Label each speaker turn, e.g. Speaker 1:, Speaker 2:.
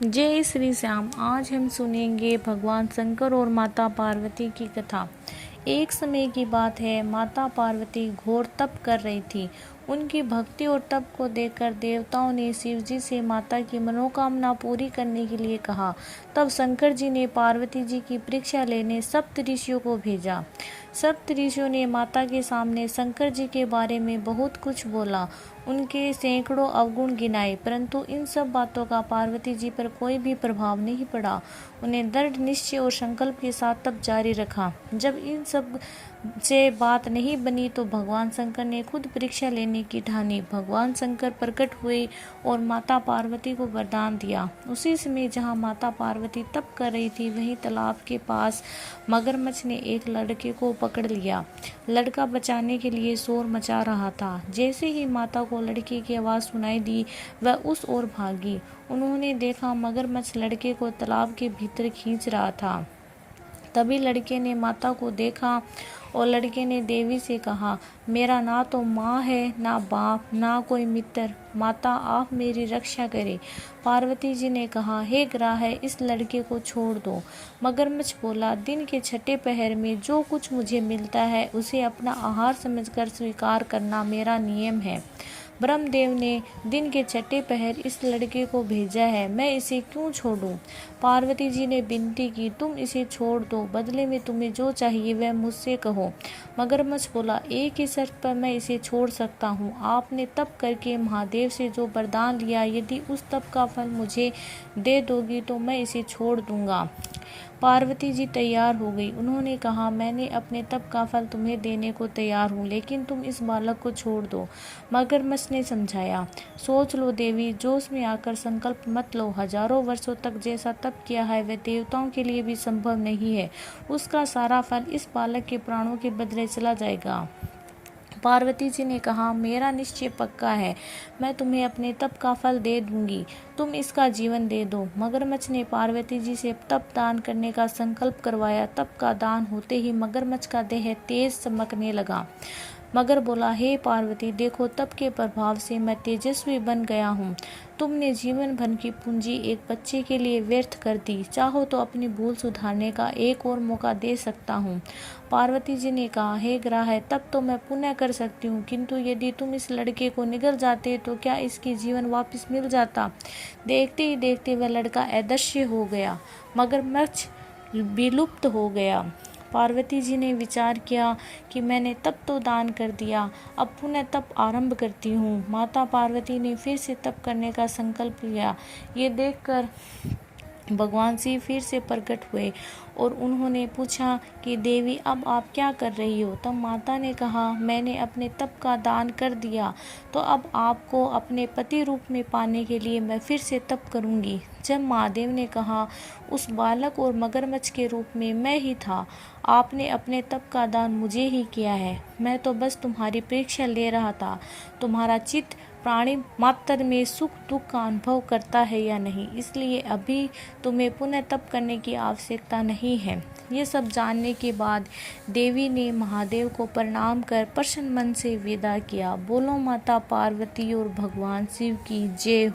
Speaker 1: जय श्री श्याम। आज हम सुनेंगे भगवान शंकर और माता पार्वती की कथा। एक समय की बात है, माता पार्वती घोर तप कर रही थी। उनकी भक्ति और तप को देखकर देवताओं ने शिव जी से माता की मनोकामना पूरी करने के लिए कहा। तब शंकर जी ने पार्वती जी की परीक्षा लेने सप्त ऋषियों को भेजा। सप्त ऋषियों ने माता के सामने शंकर जी के बारे में बहुत कुछ बोला, उनके सैकड़ों अवगुण गिनाए, परंतु इन सब बातों का पार्वती जी पर कोई भी प्रभाव नहीं पड़ा। उन्हें दृढ़ निश्चय और संकल्प के साथ तप जारी रखा। जब इन सब से बात नहीं बनी तो भगवान शंकर ने खुद परीक्षा लेने की ठानी। भगवान शंकर प्रकट हुए और माता पार्वती को वरदान दिया। उसी समय जहाँ माता पार्वती तप कर रही थी, वहीं तालाब के पास मगरमच्छ ने एक लड़के को पकड़ लिया। लड़का बचाने के लिए शोर मचा रहा था। जैसे ही माता को लड़के की आवाज़ सुनाई दी, वह उस ओर भागी। उन्होंने देखा मगरमच्छ लड़के को तालाब के भीतर खींच रहा था। तभी लड़के ने माता को देखा और लड़के ने देवी से कहा, मेरा ना तो माँ है, ना बाप, ना कोई मित्र। माता, आप मेरी रक्षा करें। पार्वती जी ने कहा, हे ग्राह, इस लड़के को छोड़ दो। मगरमच्छ बोला, दिन के छठे पहर में जो कुछ मुझे मिलता है उसे अपना आहार समझकर स्वीकार करना मेरा नियम है। ब्रह्मदेव ने दिन के छठे पहर इस लड़के को भेजा है, मैं इसे क्यों छोड़ूं? पार्वती जी ने विनती की, तुम इसे छोड़ दो, बदले में तुम्हें जो चाहिए वह मुझसे कहो। मगरमच्छ बोला, एक ही शर्त पर मैं इसे छोड़ सकता हूँ। आपने तप करके महादेव से जो वरदान लिया, यदि उस तप का फल मुझे दे दोगी तो मैं इसे छोड़ दूंगा। पार्वती जी तैयार हो गई। उन्होंने कहा, मैंने अपने तप का फल तुम्हें देने को तैयार हूँ, लेकिन तुम इस बालक को छोड़ दो। मगरमच्छ ने समझाया, सोच लो देवी, जोश में आकर संकल्प मत लो। हजारों वर्षों तक जैसा तप किया है वह देवताओं के लिए भी संभव नहीं है। उसका सारा फल इस बालक के प्राणों के बदले चला जाएगा। पार्वती जी ने कहा, मेरा निश्चय पक्का है, मैं तुम्हें अपने तप का फल दे दूंगी, तुम इसका जीवन दे दो। मगरमच्छ ने पार्वती जी से तप दान करने का संकल्प करवाया। तप का दान होते ही मगरमच्छ का देह तेज चमकने लगा। मगर बोला, हे पार्वती, देखो तप के प्रभाव से मैं तेजस्वी बन गया हूँ। तुमने जीवन भर की पूंजी एक बच्चे के लिए व्यर्थ कर दी। चाहो तो अपनी भूल सुधारने का एक और मौका दे सकता हूँ। पार्वती जी ने कहा, हे ग्राह, तब तो मैं पुण्य कर सकती हूँ, किंतु यदि तुम इस लड़के को निगल जाते तो क्या इसकी जीवन वापस मिल जाता? देखते ही देखते वह लड़का अदृश्य हो गया। मगरमच्छ विलुप्त हो गया। पार्वती जी ने विचार किया कि मैंने तप तो दान कर दिया, अब पुनः तप आरंभ करती हूँ। माता पार्वती ने फिर से तप करने का संकल्प लिया। ये देखकर भगवान शिव फिर से प्रकट हुए और उन्होंने पूछा कि देवी, अब आप क्या कर रही हो? तब माता ने कहा, मैंने अपने तप का दान कर दिया, तो अब आपको अपने पति रूप में पाने के लिए मैं फिर से तप करूंगी। जब महादेव ने कहा, उस बालक और मगरमच्छ के रूप में मैं ही था, आपने अपने तप का दान मुझे ही किया है, मैं तो बस तुम्हारी परीक्षा ले रहा था, तुम्हारा चित्त प्राणी मात्र में सुख दुख का अनुभव करता है या नहीं, इसलिए अभी तुम्हें पुनः तप करने की आवश्यकता नहीं है। ये सब जानने के बाद देवी ने महादेव को प्रणाम कर प्रसन्न मन से विदा किया। बोलो माता पार्वती और भगवान शिव की जय।